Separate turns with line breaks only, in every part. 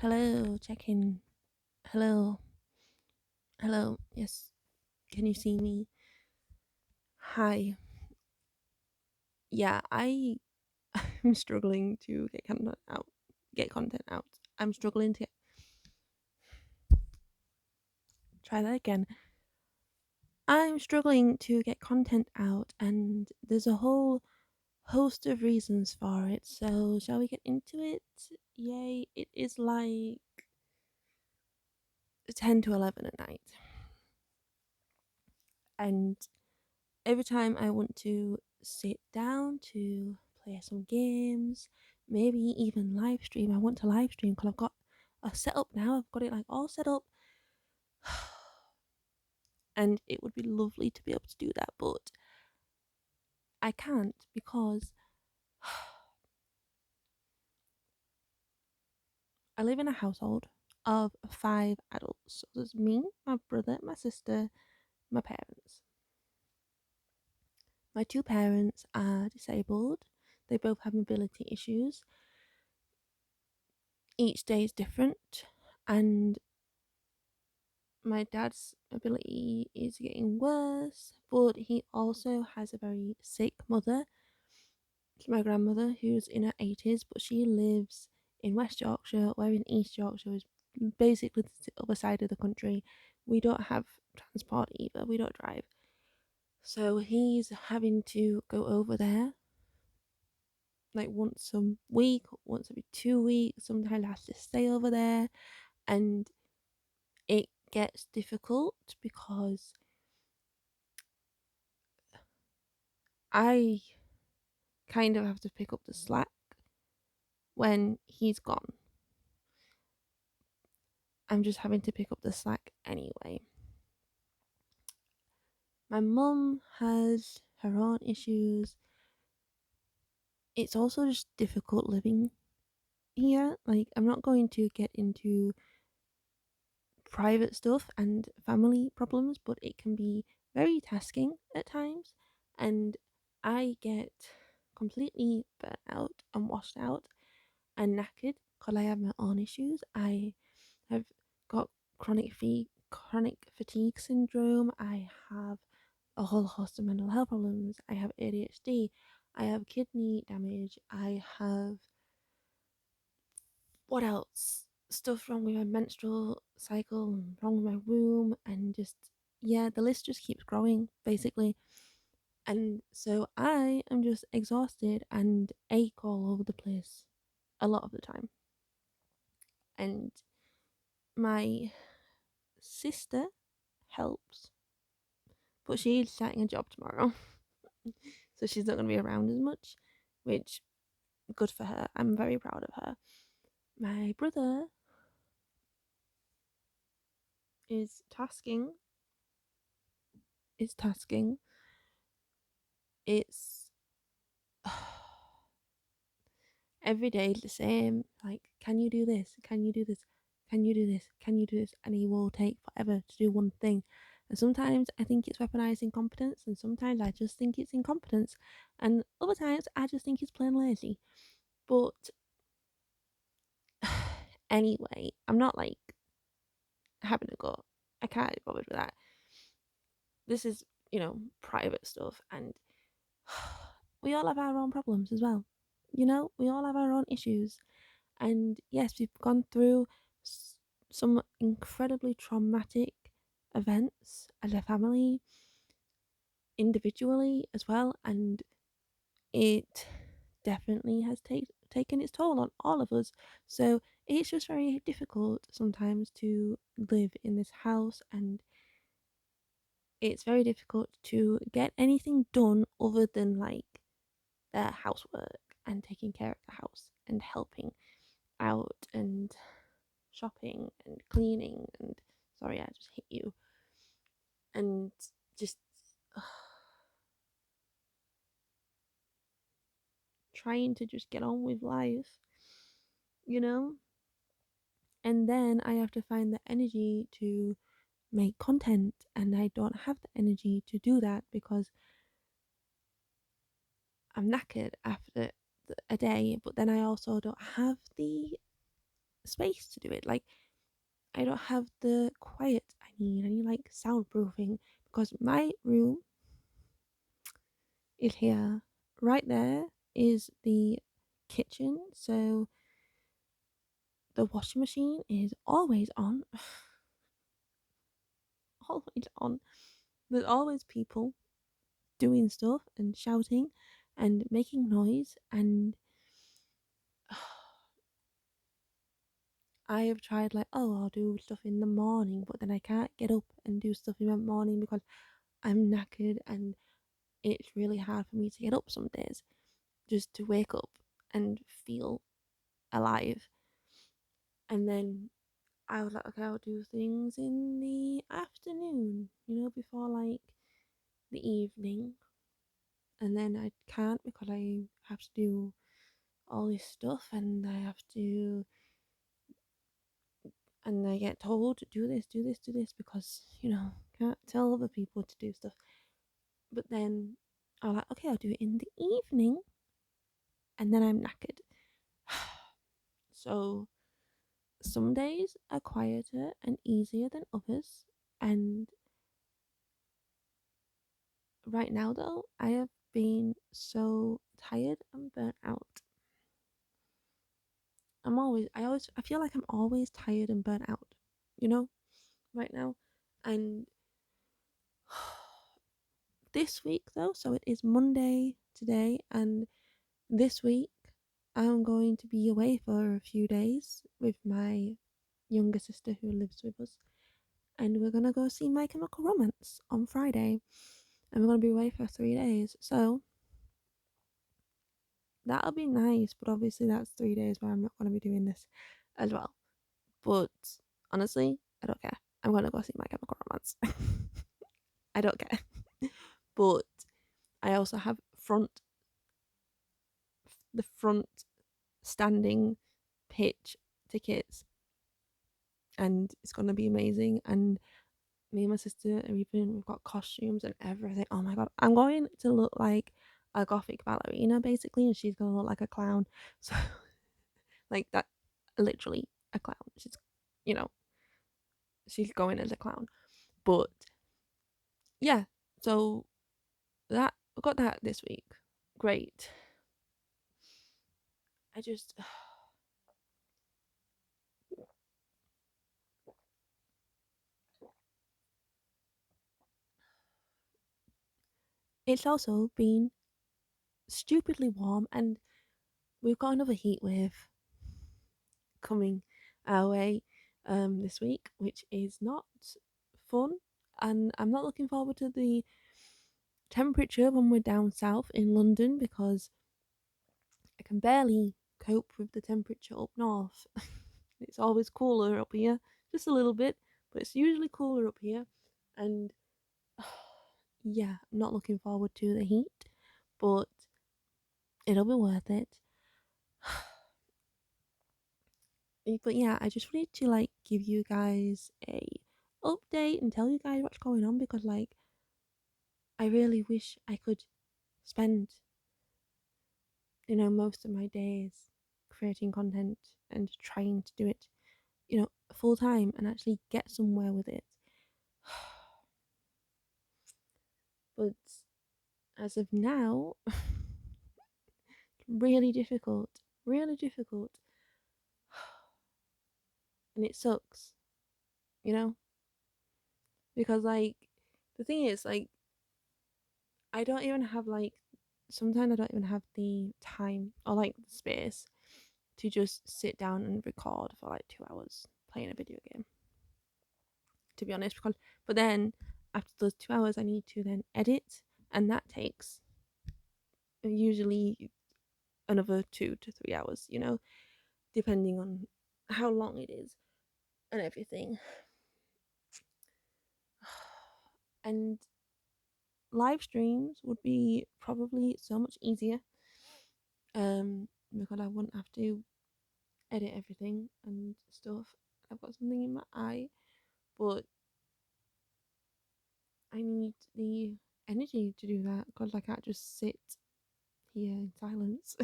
Hello, check in. Hello, hello. Yes, can you see me? Hi. Yeah, I'm struggling to get content out. Get content out. I'm struggling to try that again. I'm struggling to get content out, and there's a whole host of reasons for it. So, shall we get into it? Yay! It is like 10 to 11 at night, and every time I want to sit down to play some games, maybe even live stream, I want to live stream because I've got a setup now. I've got it like all set up, and it would be lovely to be able to do that, but I can't because I live in a household of five adults. So there's me, my brother, my sister, my parents. My two parents are disabled. They both have mobility issues. Each day is different, and my dad's ability is getting worse, but he also has a very sick mother. It's my grandmother who's in her 80s, but she lives in West Yorkshire, where in East Yorkshire is basically the other side of the country. We don't have transport either, we don't drive. So he's having to go over there like once a week, once every 2 weeks, sometimes has to stay over there, and it gets difficult because I kind of have to pick up the slack when he's gone. I'm just having to pick up the slack anyway. My mum has her own issues. It's also just difficult living here. Like, I'm not going to get into private stuff and family problems, but it can be very tasking at times. And I get completely burnt out and washed out and knackered because I have my own issues. I have got chronic fatigue syndrome. I have a whole host of mental health problems. I have ADHD. I have kidney damage. I have what else? Stuff wrong with my menstrual cycle and wrong with my womb, and just yeah, the list just keeps growing basically. And so I am just exhausted and ache all over the place a lot of the time. And my sister helps, but she's starting a job tomorrow, so she's not going to be around as much, which good for her. I'm very proud of her. My brother is tasking. Is tasking. It's every day the same. Like, can you do this? Can you do this? Can you do this? Can you do this? And he will take forever to do one thing. And sometimes I think it's weaponized incompetence, and sometimes I just think it's incompetence, and other times I just think he's plain lazy. But anyway, I'm not like having a go. I can't be bothered with that. This is, private stuff, and we all have our own problems as well. We all have our own issues. And yes, we've gone through some incredibly traumatic events as a family, individually as well, and it definitely has taken its toll on all of us. So it's just very difficult sometimes to live in this house, and it's very difficult to get anything done other than like their housework and taking care of the house and helping out and shopping and cleaning and sorry, I just hit you. And just trying to just get on with life, you know? And then I have to find the energy to make content, and I don't have the energy to do that because I'm knackered after a day, but then I also don't have the space to do it. Like, I don't have the quiet I need. I need like soundproofing because my room is here. Right there is the kitchen, so the washing machine is always on. Always on. There's always people doing stuff and shouting and making noise, and I have tried like, oh, I'll do stuff in the morning, but then I can't get up and do stuff in the morning because I'm knackered, and it's really hard for me to get up some days just to wake up and feel alive. And then I was like, okay, I'll do things in the afternoon, before like the evening. And then I can't because I have to do all this stuff, and I get told to do this, do this, do this because, can't tell other people to do stuff. But then I'm like, okay, I'll do it in the evening, and then I'm knackered. So some days are quieter and easier than others. And right now, though, I have been so tired and burnt out. I feel like I'm always tired and burnt out, you know, right now. And this week, though, so it is Monday today, and this week I'm going to be away for a few days with my younger sister who lives with us, and we're gonna go see My Chemical Romance on Friday, and we're gonna be away for 3 days. So that'll be nice, but obviously that's 3 days where I'm not gonna be doing this as well. But honestly, I don't care. I'm gonna go see My Chemical Romance. I don't care. But I also have the front standing pitch tickets, and it's gonna be amazing. And me and my sister are even we've got costumes and everything. Oh my god, I'm going to look like a gothic ballerina basically, and she's gonna look like a clown. So like that, literally a clown. You know, she's going as a clown. But yeah, so that I got that this week. Great. I just it's also been stupidly warm, and we've got another heat wave coming our way this week, which is not fun. And I'm not looking forward to the temperature when we're down south in London because I can barely cope with the temperature up north. It's always cooler up here, just a little bit, but it's usually cooler up here. And yeah, I'm not looking forward to the heat, but it'll be worth it. But yeah, I just wanted to like give you guys a update and tell you guys what's going on because like I really wish I could spend most of my days creating content and trying to do it full time and actually get somewhere with it. But as of now, really difficult, and it sucks, you know, because like the thing is like I don't even have like sometimes I don't even have the time or like the space to just sit down and record for like 2 hours playing a video game. To be honest, because but then after those 2 hours, I need to then edit, and that takes usually another 2 to 3 hours. Depending on how long it is and everything. And live streams would be probably so much easier because I wouldn't have to edit everything and stuff. I've got something in my eye, but I need the energy to do that because I can't just sit here in silence.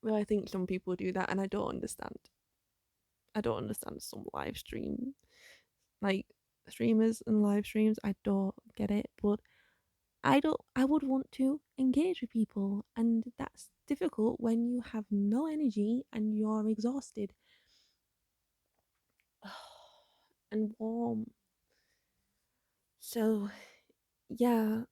But I think some people do that, and I don't understand. I don't understand some live stream, like streamers and live streams. I don't get it, but I don't. I would want to engage with people, and that's difficult when you have no energy and you're exhausted and warm. So yeah,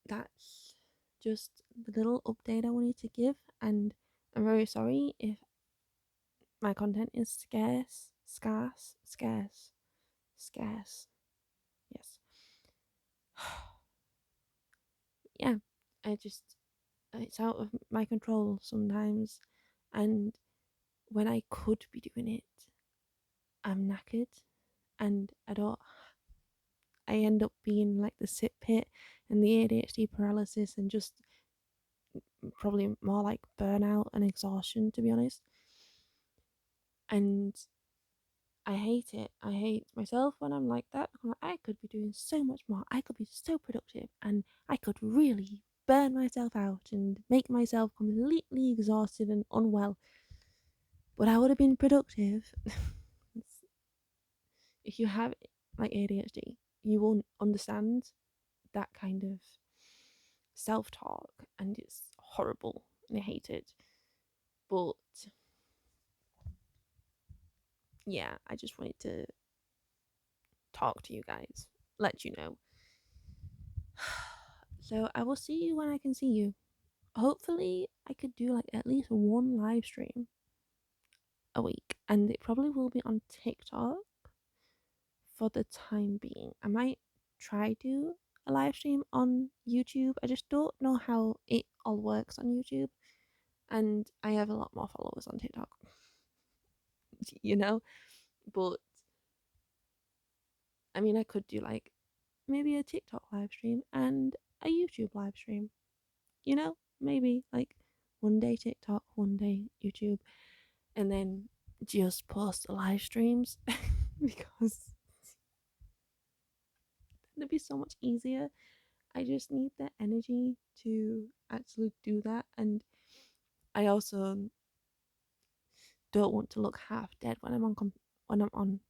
that's just the little update I wanted to give, and I'm very sorry if my content is scarce. Yes. Yeah, I just it's out of my control sometimes, and when I could be doing it, I'm knackered, and I don't. I end up being like the sit pit and the ADHD paralysis, and just probably more like burnout and exhaustion, to be honest. And I hate it. I hate myself when I'm like that. I'm like, I could be doing so much more. I could be so productive, and I could really burn myself out and make myself completely exhausted and unwell. But I would have been productive. If you have like ADHD, you won't understand that kind of self talk, and it's horrible and I hate it. But yeah, I just wanted to talk to you guys, let you know. So I will see you when I can see you. Hopefully, I could do like at least one live stream a week, and it probably will be on TikTok for the time being. I might try do a live stream on YouTube. I just don't know how it all works on YouTube, and I have a lot more followers on TikTok, you know. But I mean, I could do like maybe a TikTok live stream and a YouTube live stream, you know, maybe like one day TikTok, one day YouTube, and then just post the live streams because it'd be so much easier. I just need the energy to actually do that, and I also don't want to look half dead when when I'm on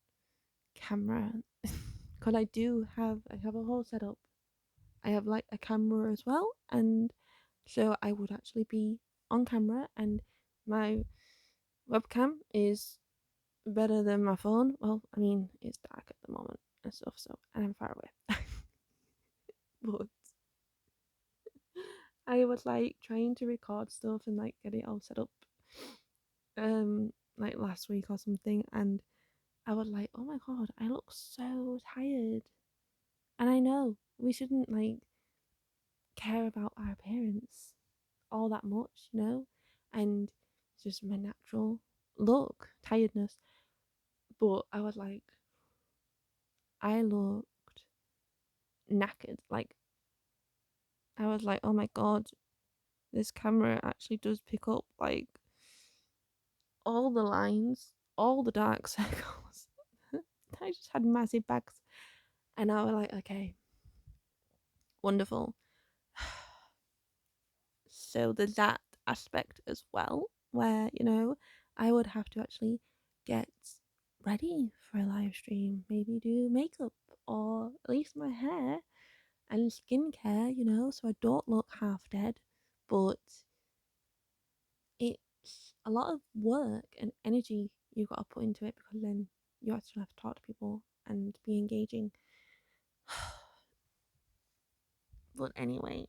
camera. Because I have a whole setup. I have like a camera as well, and so I would actually be on camera, and my webcam is better than my phone. Well, I mean, it's dark at the moment and stuff, so and I'm far away. But I was like trying to record stuff and like get it all set up like last week or something, and I was like, oh my god, I look so tired. And I know we shouldn't like care about our appearance all that much, you know? And it's just my natural look, tiredness. But I was like, I looked knackered. Like, I was like, oh my god, this camera actually does pick up like all the lines, all the dark circles. I just had massive bags. And I was like, okay, wonderful. So there's that aspect as well, where, you know, I would have to actually get ready for a live stream, maybe do makeup or at least my hair and skincare, you know, so I don't look half dead. But it's a lot of work and energy you got to put into it, because then you actually have to talk to people and be engaging. But anyway,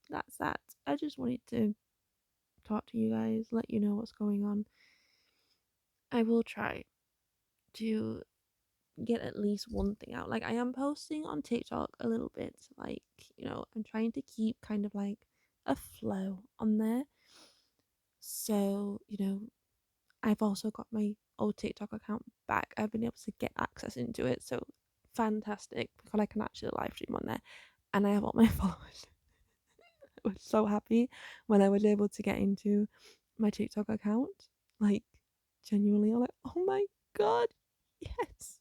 that's that. I just wanted to talk to you guys, let you know what's going on. I will try to get at least one thing out. Like, I am posting on TikTok a little bit. Like, you know, I'm trying to keep kind of like a flow on there. So, you know, I've also got my old TikTok account back. I've been able to get access into it. So fantastic, because I can actually live stream on there. And I have all my followers. I was so happy when I was able to get into my TikTok account. Like, genuinely, I'm like, oh my god, yes.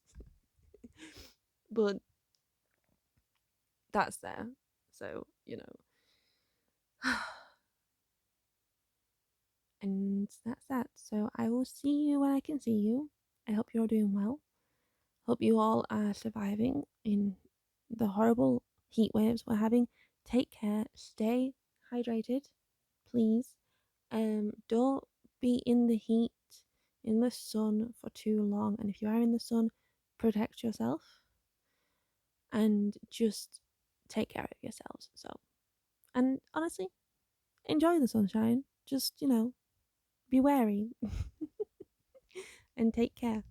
But that's there. So, you know, And that's that. So I will see you when I can see you. I hope you're doing well. Hope you all are surviving in the horrible heat waves we're having. Take care. Stay hydrated, please. Don't be in the heat, in the sun for too long. And if you are in the sun, protect yourself and just take care of yourselves. So, and honestly, enjoy the sunshine. Just, be wary and take care.